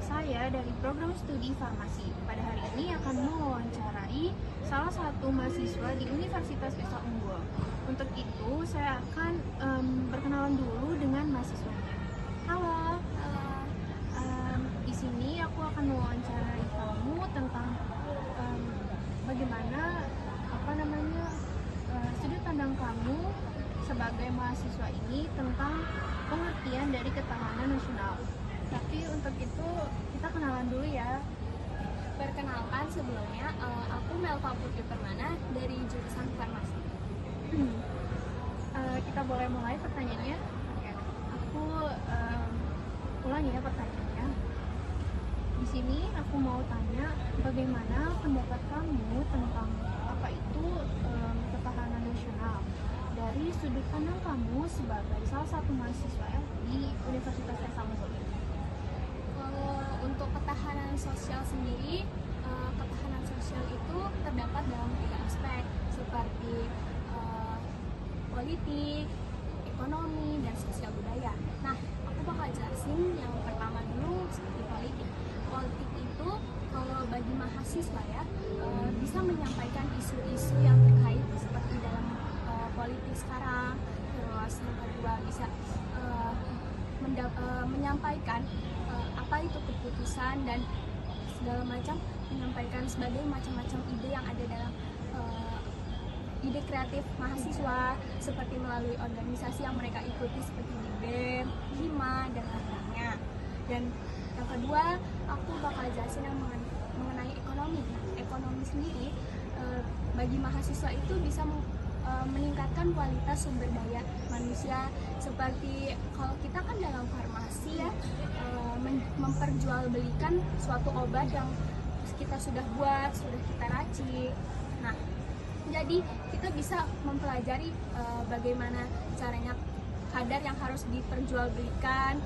Saya dari program studi farmasi. Pada hari ini akan mewawancarai salah satu mahasiswa di Universitas Desa Unggul. Untuk itu, saya akan berkenalan dulu dengan mahasiswanya. Halo, di sini aku akan mewawancarai kamu tentang bagaimana sudut pandang kamu sebagai mahasiswa ini tentang pengertian dari ketahanan nasional. Tapi untuk itu kita kenalan dulu ya. Perkenalkan, sebelumnya aku Melva Putri Permana dari jurusan farmasi. Kita boleh mulai pertanyaannya. Aku ulangi ya pertanyaannya. Di sini aku mau tanya bagaimana pendapat kamu tentang apa itu ketahanan nasional dari sudut pandang kamu sebagai salah satu mahasiswa di Universitas Desa Unggul. Untuk ketahanan sosial sendiri, ketahanan sosial itu terdapat dalam 3 aspek seperti politik, ekonomi, dan sosial budaya. Nah, aku bakal jelasin yang pertama dulu seperti politik. Politik itu kalau bagi mahasiswa ya, bisa menyampaikan isu-isu yang terkait seperti dalam politik sekarang. Terus yang kedua bisa menyampaikan apa itu keputusan dan segala macam, menyampaikan sebagai macam-macam ide yang ada dalam ide kreatif mahasiswa seperti melalui organisasi yang mereka ikuti seperti di BEM, HIMA, dan lain-lainnya. Dan yang kedua, aku bakal jelasin yang mengenai ekonomi. Ekonomi sendiri bagi mahasiswa itu bisa meningkatkan kualitas sumber daya manusia, seperti kalau kita kan dalam farmasi ya, memperjualbelikan suatu obat yang kita sudah buat, sudah kita racik. Nah, jadi kita bisa mempelajari bagaimana caranya kadar yang harus diperjualbelikan,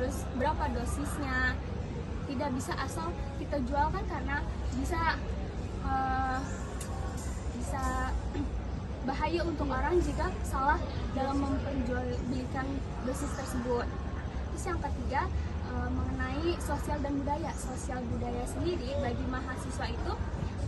terus berapa dosisnya. Tidak bisa asal kita jualkan karena bisa bahaya untuk orang jika salah dalam memperjualbelikan dosis tersebut. Terus yang ketiga, mengenai sosial dan budaya. Sosial budaya sendiri bagi mahasiswa itu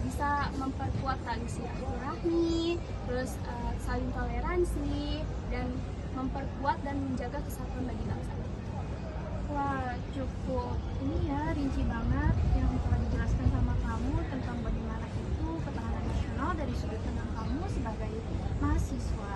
bisa memperkuat tali silaturahmi, terus saling toleransi, dan memperkuat dan menjaga kesatuan bagi bangsa. Wah, cukup ini ya, rinci banget yang telah dijelaskan sama kamu tentang bagaimana itu ketahanan nasional dari sudut pandang kamu sebagai mahasiswa.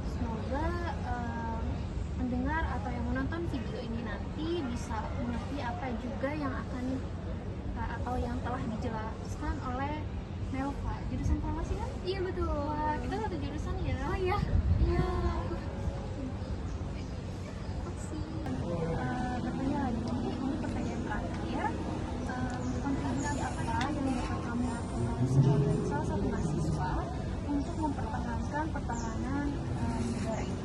Semoga mendengar atau yang menonton video ini nanti bisa mengerti apa juga yang akan atau yang telah dijelaskan oleh Melva. Jurusan farmasi kan? Iya betul. Wah, kita satu jurusan ya. Oh iya. Iya. Bertanya lagi, ini pertanyaan terakhir. Kontribusi apa yang dapat kamu lakukan sebagai salah satu mahasiswa untuk mempertahankan pertahanan negara ini?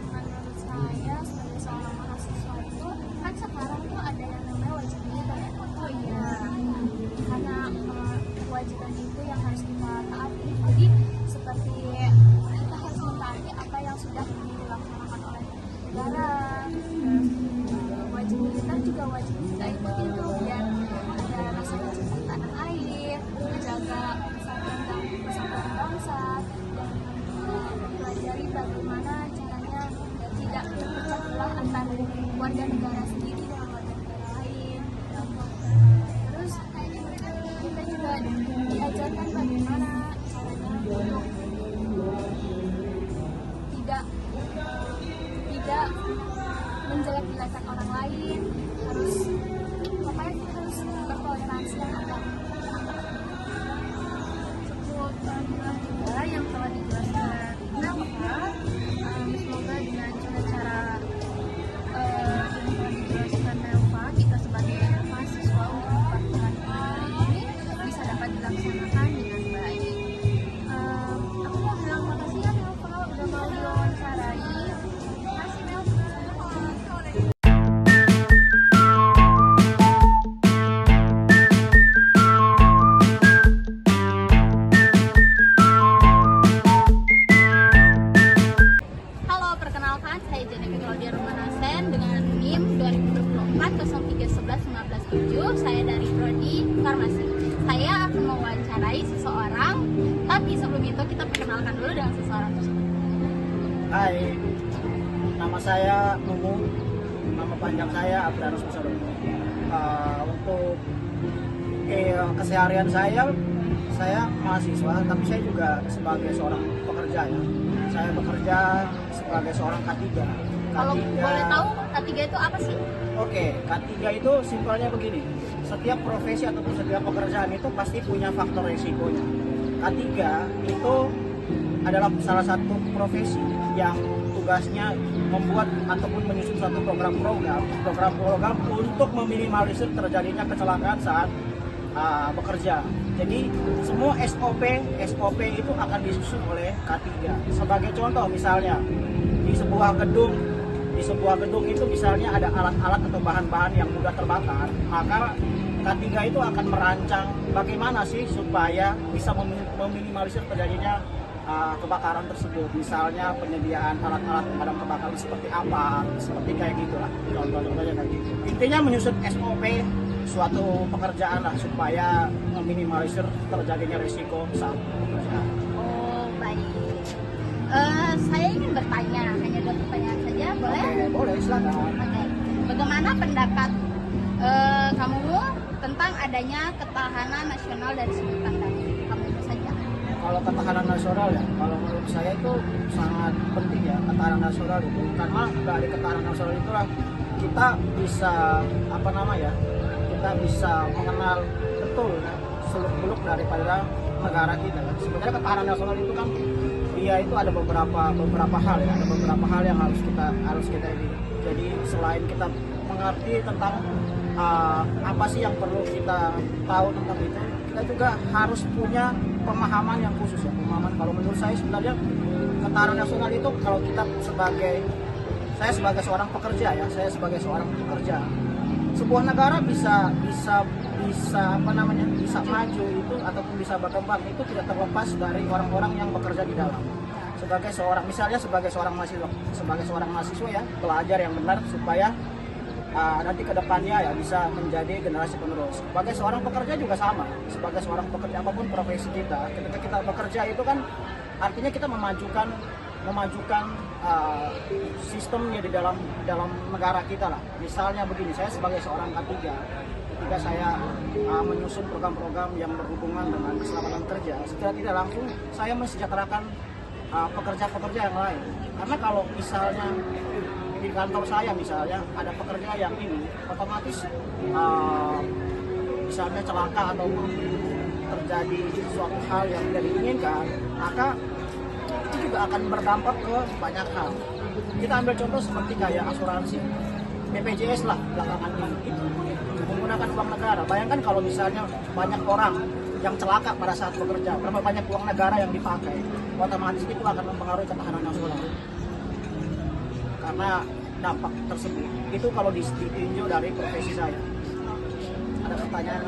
Menurut saya sebagai seorang mahasiswa itu kan sekarang tuh ada yang namanya wajib militer ya. Oh iya, Karena kewajiban itu yang harus kita taati. Jadi seperti kita harus mentaati apa yang sudah dilaksanakan oleh negara. Wajib militer juga wajib kita ikuti tuh biar ada rasa cinta tanah air, menjaga persatuan bangsa, dan mempelajari bagaimana caranya tidak terpecah belah antara warga negara sendiri dengan warga negara lain. Terus kita juga diajarkan bagaimana caranya untuk tidak menjelek-jelekan orang lain, pokoknya kita harus bertoleransi atau kita perkenalkan dulu dengan seseorang tersebut. Hai, nama saya Mumu, nama panjang saya Abdarus Musadon. Untuk keseharian saya mahasiswa, tapi saya juga sebagai seorang pekerja ya. Saya bekerja sebagai seorang K3. Kalau boleh tahu K3 itu apa sih? Oke, K3 itu simpelnya begini. Setiap profesi ataupun setiap pekerjaan itu pasti punya faktor resikonya. K3 itu adalah salah satu profesi yang tugasnya membuat ataupun menyusun satu program-program untuk meminimalisir terjadinya kecelakaan saat bekerja. Jadi semua SOP itu akan disusun oleh K3. Sebagai contoh misalnya di sebuah gedung itu misalnya ada alat-alat atau bahan-bahan yang mudah terbakar, maka K3 itu akan merancang bagaimana sih supaya bisa meminimalisir terjadinya kebakaran tersebut. Misalnya penyediaan alat-alat pemadam kebakaran seperti apa, seperti kayak gitulah, contoh-contohnya kayak gitu. Intinya menyusun SOP suatu pekerjaan lah supaya meminimalisir terjadinya risiko saat pekerjaan. Oh, baik. Saya ingin bertanya, hanya 2 pertanyaan saja, boleh? Oke, boleh, silakan. Oke. Bagaimana pendapat kamu tentang adanya ketahanan nasional dari sudut pandang kamu saja? Kalau ketahanan nasional ya, kalau menurut saya itu sangat penting ya ketahanan nasional itu, karena dari ketahanan nasional itulah kita bisa kita bisa mengenal betul seluk-beluk daripada negara kita. Sebenarnya ketahanan nasional itu kan dia itu ada beberapa hal ya, ada beberapa hal yang harus kita ini. Jadi selain kita mengerti tentang apa sih yang perlu kita tahu tentang itu, kita juga harus punya pemahaman yang khusus ya. Pemahaman, kalau menurut saya sebenarnya ketahanan nasional itu kalau kita saya sebagai seorang pekerja, sebuah negara bisa maju itu ataupun bisa berkembang itu tidak terlepas dari orang-orang yang bekerja di dalam. Sebagai seorang mahasiswa ya, belajar yang benar supaya nanti ke depannya ya bisa menjadi generasi penerus. Sebagai seorang pekerja juga sama. Sebagai seorang pekerja apapun profesi kita, ketika kita bekerja itu kan artinya kita memajukan sistemnya di dalam negara kita lah. Misalnya begini, saya sebagai seorang K3, ketika saya menyusun program-program yang berhubungan dengan keselamatan kerja, secara tidak langsung saya mensejahterakan pekerja-pekerja yang lain. Karena kalau misalnya di kantor saya misalnya ada pekerja yang ini otomatis misalnya celaka ataupun terjadi suatu hal yang tidak diinginkan, maka itu juga akan berdampak ke banyak hal. Kita ambil contoh seperti kayak asuransi BPJS lah belakangan ini, itu menggunakan uang negara. Bayangkan kalau misalnya banyak orang yang celaka pada saat bekerja, berapa banyak uang negara yang dipakai, otomatis itu akan mempengaruhi ketahanan nasional. Karena dampak tersebut itu kalau ditinjau dari profesi saya. Ada pertanyaan?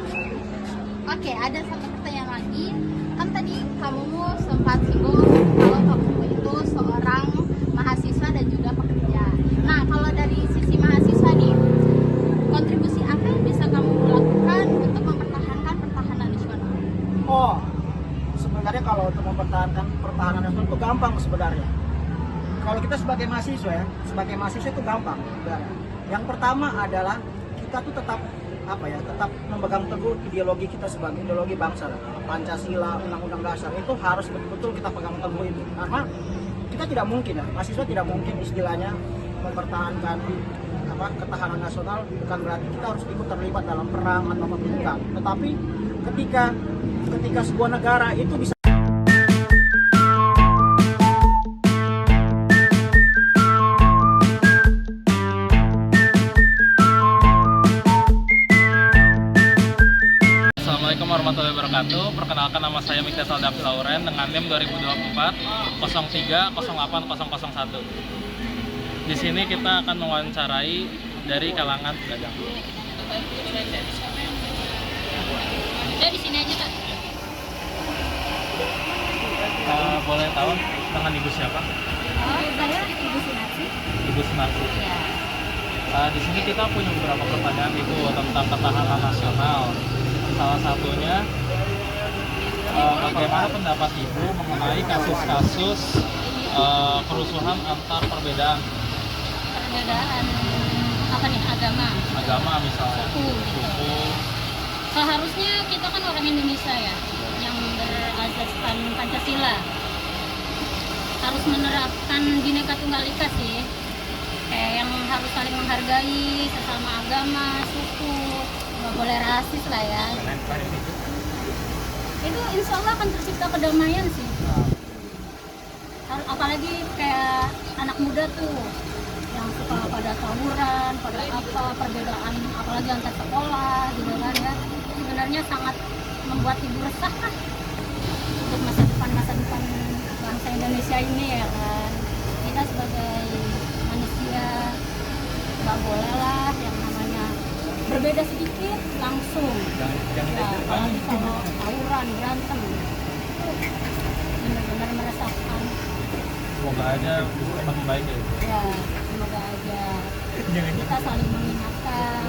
Oke, ada satu pertanyaan lagi. Kan tadi kamu sempat singgung kalau kamu itu seorang mahasiswa dan juga pekerja. Nah, kalau dari sisi mahasiswa nih, kontribusi apa yang bisa kamu lakukan untuk mempertahankan pertahanan nasional? Oh, sebenarnya kalau untuk mempertahankan pertahanan nasional itu gampang sebenarnya. Kalau kita sebagai mahasiswa itu gampang sebenarnya. Yang pertama adalah kita tuh tetap memegang teguh ideologi kita sebagai ideologi bangsa. Pancasila, Undang-Undang Dasar itu harus betul-betul kita pegang teguh itu. Karena kita tidak mungkin ya, mahasiswa tidak mungkin istilahnya mempertahankan ketahanan nasional bukan berarti kita harus ikut terlibat dalam perang atau bukan. Tetapi ketika sebuah negara itu bisa Assalamualaikum warahmatullahi wabarakatuh. Perkenalkan, nama saya Mikdal David Lauren dengan NIM 2024 03 08 001. Di sini kita akan mewawancarai dari kalangan pedagang. Saya di sini aja, Kak. Boleh tahu dengan Ibu siapa? Saya Ibu Sinasi. Ibu Sunarsi. Ya. Di sini kita punya beberapa pertanyaan Ibu tentang ketahanan nasional. Salah satunya, bagaimana pendapat Ibu mengenai kasus-kasus kerusuhan antar perbedaan apa nih, agama misalnya, suku. Seharusnya kita kan orang Indonesia ya, yang berasaskan Pancasila, harus menerapkan Bhinneka Tunggal Ika sih, kayak yang harus saling menghargai sesama agama, suku, nggak boleh rasis lah ya. Itu insya Allah akan tercipta kedamaian sih. Apalagi kayak anak muda tuh yang suka pada tawuran, pada apa, perbedaan apalagi antar sekolah gitu kan ya, sebenarnya sangat membuat ibu resah kan untuk masa depan bangsa Indonesia ini ya kan. Kita sebagai manusia nggak boleh lah yang namanya berbeda sedikit langsung ya, apalagi kalau tawuran, berantem itu benar-benar meresahkan. semoga aja cepat baik ya. Ya, semoga aja kita saling mengingatkan.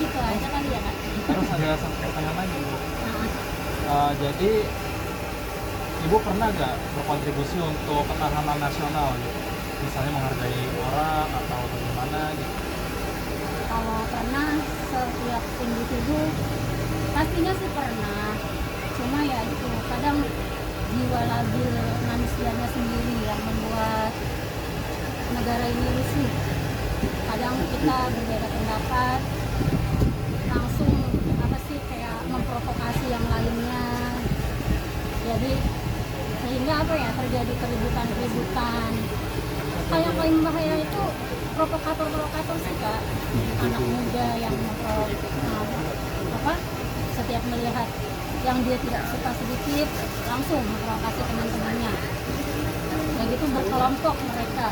Gitu aja kali ya, Kak. Terus ada satu pertanyaan lagi. Nah, Jadi Ibu pernah nggak berkontribusi untuk ketahanan nasional gitu? Misalnya menghargai orang atau bagaimana gitu? kalau pernah setiap individu pastinya sih pernah. Cuma ya itu kadang jiwa labil manusianya sendiri yang membuat negara ini rusuh. Kadang kita berbeda pendapat, langsung apa sih kayak memprovokasi yang lainnya. Jadi sehingga apa ya, terjadi keributan. Yang paling bahaya itu provokator sih Kak, anak muda yang setiap melihat yang dia tidak suka sedikit langsung memprovokasi teman-temannya. Begitu gitu berkelompok mereka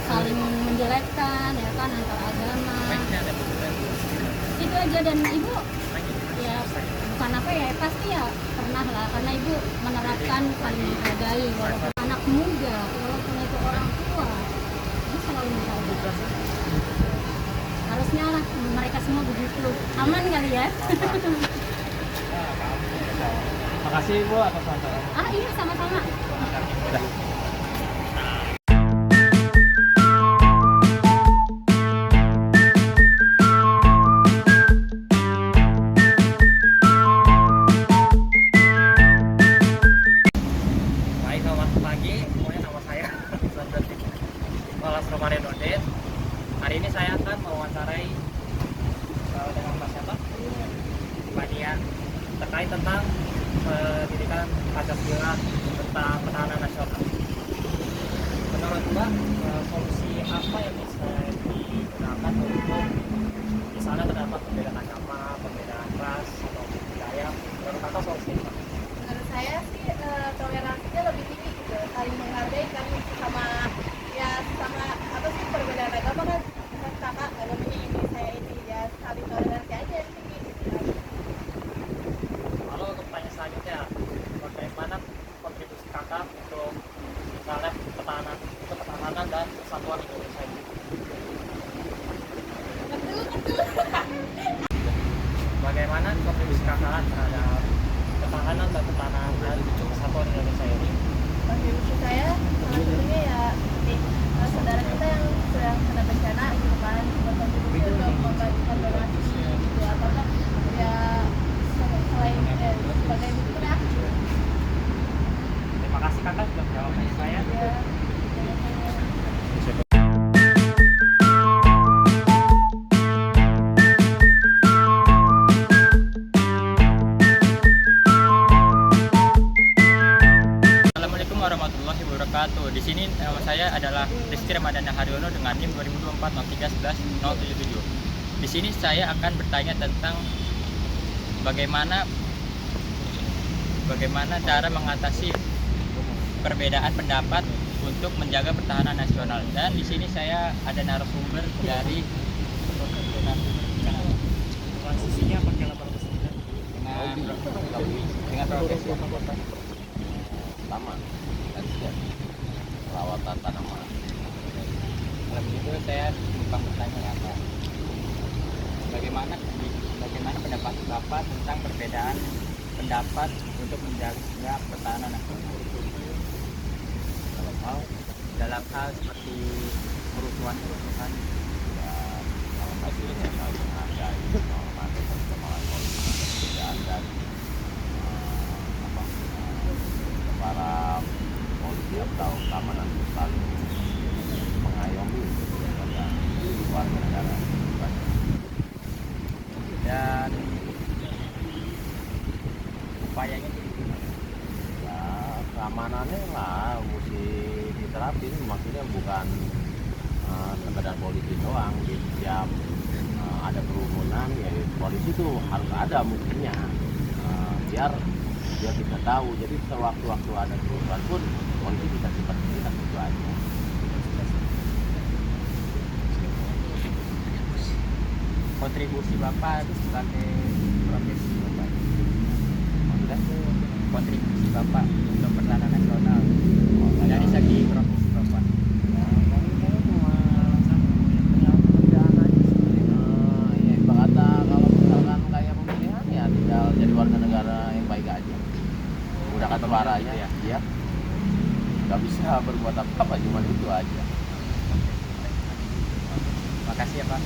saling menjelekkan ya kan antar agama. Itu aja. Dan ibu ya bukan apa ya, pasti ya pernah lah, karena ibu menerapkan saling menghargai walaupun anak muda, walaupun itu orang tua, ibu selalu menghargai. Harusnya lah mereka semua begitu. Aman kali ya. Makasih Ibu atas wawancaranya. Iya sama-sama. Udah. Baik, selamat pagi. Semuanya, nama saya Walas Romarin Odet. Hari ini saya akan mewawancarai dengan Mbak siapa? Mbak Nia, terkait tentang pendidikan Pancasila, tentang pertahanan nasional. Menurut Mbak, solusi apa yang bisa digunakan untuk misalnya terdapat perbedaan agama, perbedaan ras atau budaya? Menurut Kakak solusi apa? Menurut saya sih toleransinya lebih tinggi gitu, saling menghargai kan sama apa sih, perbedaan agama kan kakak agamanya ini, saya ini, ya saling toleransi aja yang tinggi gitu kan. Lalu untuk pertanyaan selanjutnya, bagaimana kontribusi kakak untuk misalnya ketahanan dan persatuan Indonesia ini? Bagaimana kontribusi kakak terhadap ketahanan dan persatuan Indonesia ini? Kontribusi saya salah satunya ya saudara kita yang sedang kena bencana gitu kan, berkontribusi untuk membagikan donasi gitu, apakah ya selain sebagai bentuk reaksi. Terima kasih kakak sudah menjawab pertanyaan saya. Ya, Assalamualaikum warahmatullahi wabarakatuh. Di sini nama saya adalah Rizky Ramadana Haryono dengan NIM 2024-0311-077. Di sini saya akan bertanya tentang bagaimana cara mengatasi perbedaan pendapat untuk menjaga pertahanan nasional. Dan di sini saya ada narasumber dari Transisinya pakai 809 dengan profesi pertama perawatan tanaman. Kalau begitu saya numpang bertanya ya Pak, bagaimana pendapat Bapak tentang perbedaan pendapat untuk menjaga pertahanan nasional. Dalam hal seperti kerusuhan-kerusuhan, Ya, salah satunya saling menghargai, menghormati perkembangan politik dan perbedaan dan para polisi atau keamanan itu saling mengayomi kepada warga negara. dan upayanya Ya, keamanannya lah mesti diterapin, maksudnya bukan sekedar polisi doang. Di setiap ada kerumunan, ya polisi itu harus ada mestinya, biar dia bisa tahu. Jadi sewaktu-waktu ada kerusuhan pun polisi bisa cepat tindak, itu aja. kontribusi Bapak sebagai profesi Bapak. Maksudnya Kontribusi Bapak untuk pertahanan nasional dari segi profesi Bapak. ya, kalau saya cuma tinggal pekerjaan aja sih. Ya ibarat kata kalau misalkan kayak pemilihan, ya tinggal jadi warga negara yang baik aja. Udah kata suaranya Ya. ya, nggak bisa berbuat apa-apa, cuma itu aja. Makasih ya Pak.